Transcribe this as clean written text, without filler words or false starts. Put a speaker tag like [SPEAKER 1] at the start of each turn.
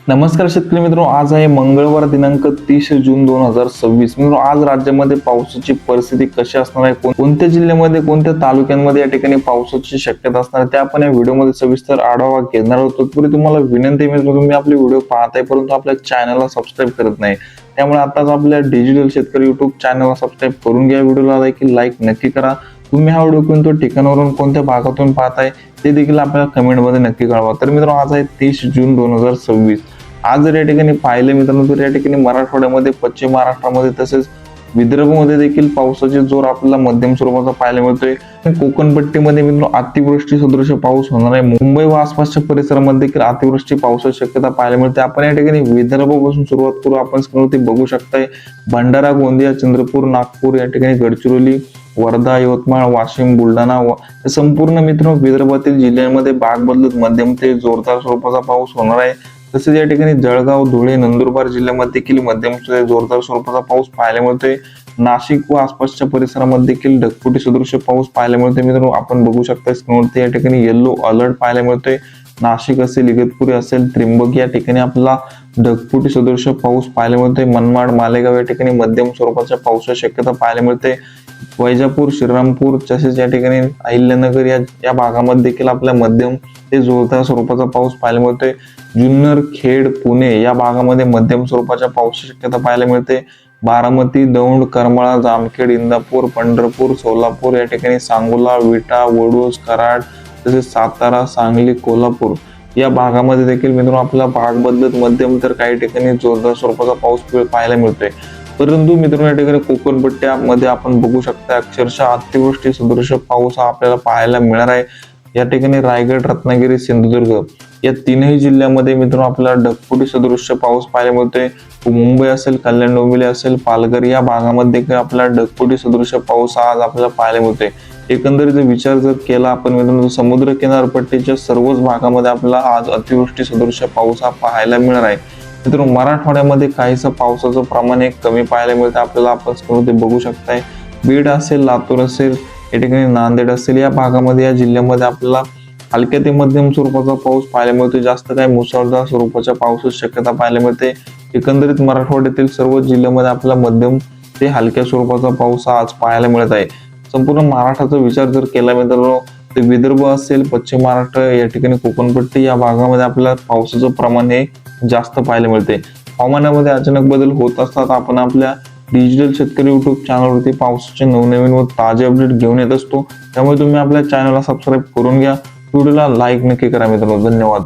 [SPEAKER 1] नमस्कार शेतकरी मित्रांनो, आज आहे मंगळवार दिनांक 30 जून 2026. मित्रांनो, आज राज्यामध्ये पावसाची परिस्थिती कशी असणार आहे, कोणत्या जिल्ह्यामध्ये कोणत्या तालुक्यांमध्ये या ठिकाणी पावसाची शक्यता असणार आहे, ते आपण या व्हिडिओमध्ये सविस्तर आढावा घेणार आहोत. तत्पूर्वी तुम्हाला विनंती आहे मित्रांनो, तुम्ही आपले व्हिडिओ पाहताय परंतु आपल्या चॅनलला सबस्क्राईब करत नाही, त्यामुळे आताच आपल्या डिजिटल शेतकरी युट्यूब चॅनलला सबस्क्राईब करून घ्या. व्हिडिओला देखील लाईक नक्की करा. तुम्ही हा व्हिडिओ कोणत्या ठिकाणावरून कोणत्या भागातून पाहताय ते देखील आपल्याला कमेंटमध्ये नक्की कळवा. तर मित्रांनो, आज आहे 30 जून 2026. आज जर या ठिकाणी पाहिले मित्रांनो, तर या ठिकाणी मराठवाड्यामध्ये, पश्चिम महाराष्ट्रामध्ये तसेच विदर्भमध्ये देखील पावसाचे जोर आपल्याला मध्यम स्वरूपाचा पाहायला मिळतोय. कोकण पट्टीमध्ये मित्रांनो अतिवृष्टी सदृश पाऊस होणार आहे. मुंबई व आसपासच्या परिसरामध्ये देखील अतिवृष्टी पावसाची शक्यता पाहायला मिळते. आपण या ठिकाणी विदर्भापासून सुरुवात करू. आपण स्क्रीनवरती बघू शकताय भंडारा, गोंदिया, चंद्रपूर, नागपूर, या ठिकाणी गडचिरोली, वर्धा, यवतमाळ, वाशिम, बुलढाणा संपूर्ण मित्रांनो विदर्भातील जिल्ह्यांमध्ये बाग बदलत मध्यम ते जोरदार स्वरूपाचा पाऊस होणार आहे. तसेच या ठिकाणी जळगाव, धुळे, नंदुरबार जिल्ह्यामध्ये देखील मध्यम ते जोरदार स्वरूपाचा पाऊस पाहायला मिळतोय. नाशिक व आसपासच्या परिसरामध्ये देखील ढगफुटी सदृश पाऊस पाहायला मिळतोय. मित्रांनो, आपण बघू शकता स्क्रीनवरती या ठिकाणी येलो अलर्ट पाहायला मिळतोय. नाशिक असेल, इगतपुरी असेल, त्र्यंबक या ठिकाणी आपला ढगफुटी सदृश पाऊस पाहायला मिळतोय. मनमाड, मालेगाव या ठिकाणी मध्यम स्वरूपाच्या पावसाची शक्यता पाहायला मिळते. वैजापूर, श्रीरामपूर तसेच या ठिकाणी अहिल्यानगर या भागामध्ये देखील आपल्या मध्यम ते जोरदार स्वरूपाचा पाऊस पाहायला मिळतोय. जुन्नर, खेड, पुणे या भागामध्ये मध्यम स्वरूपाच्या पावसाची शक्यता पाहायला मिळते. बारामती, दौंड, करमाळा, जामखेड, इंदापूर, पंढरपूर, सोलापूर या ठिकाणी सांगोला, विटा, वडूज, कराड तसेच सातारा, सांगली, कोल्हापूर या भागामध्ये देखील मित्रांनो आपल्याला भाग बदलत मध्यम तर काही ठिकाणी जोरदार स्वरूपाचा पाऊस पाहायला मिळतोय. परंतु मित्रांनो, या ठिकाणी कोकण पट्ट्यामध्ये आपण बघू शकता अक्षरशः अतिवृष्टी सदृश पाऊस हा आपल्याला पाहायला मिळणार आहे. या ठिकाणी रायगड, रत्नागिरी, सिंधुदुर्ग या तीनही जिल्ह्यामध्ये मित्रांनो आपल्याला ढगफुटी सदृश पाऊस पाहायला मिळतोय. मुंबई असेल, कल्याण डोंबिवली असेल, पालघर या भागामध्ये देखील आपल्याला ढगफुटी सदृश पाऊस आज आपल्याला पाहायला मिळतोय. एकंदरीत विचार जर केला आपण मित्रांनो, समुद्र किनारपट्टीच्या सर्वच भागामध्ये आपल्याला आज अतिवृष्टी सदृश पाऊस हा पाहायला मिळणार आहे. मित्रांनो, मराठवाड्यामध्ये काहीसं पावसाचं प्रमाण एक कमी पाहायला मिळतं आपल्याला. आपण स्क्रीनवरती बघू शकताय बीड असेल, लातूर असेल, या ठिकाणी नांदेड असेल या भागामध्ये, या जिल्ह्यामध्ये आपल्याला हलक्या ते मध्यम स्वरूपाचा पाऊस पाहायला मिळतो. जास्त काही मुसळधार स्वरूपाच्या पावसाची शक्यता पाहायला मिळते. एकंदरीत मराठवाड्यातील सर्व जिल्ह्यामध्ये आपल्याला मध्यम ते हलक्या स्वरूपाचा पाऊस आज पाहायला मिळत आहे. संपूर्ण महाराष्ट्राचा विचार जर केला मित्रांनो, तर विदर्भ असेल, पश्चिम महाराष्ट्र या ठिकाणी कोकणपट्टी या भागामध्ये आपल्याला पावसाचं प्रमाण हे जास्त पाहायला मिळते. हवामानामध्ये अचानक बदल होत असतात. आपण आपल्या डिजिटल शेतकरी युट्यूब चॅनलवरती पावसाचे नवनवीन व ताजे अपडेट घेऊन येत असतो, त्यामुळे तुम्ही आपल्या चॅनलला सबस्क्राईब करून घ्या. व्हिडिओला लाईक नक्की करा मित्रांनो. धन्यवाद.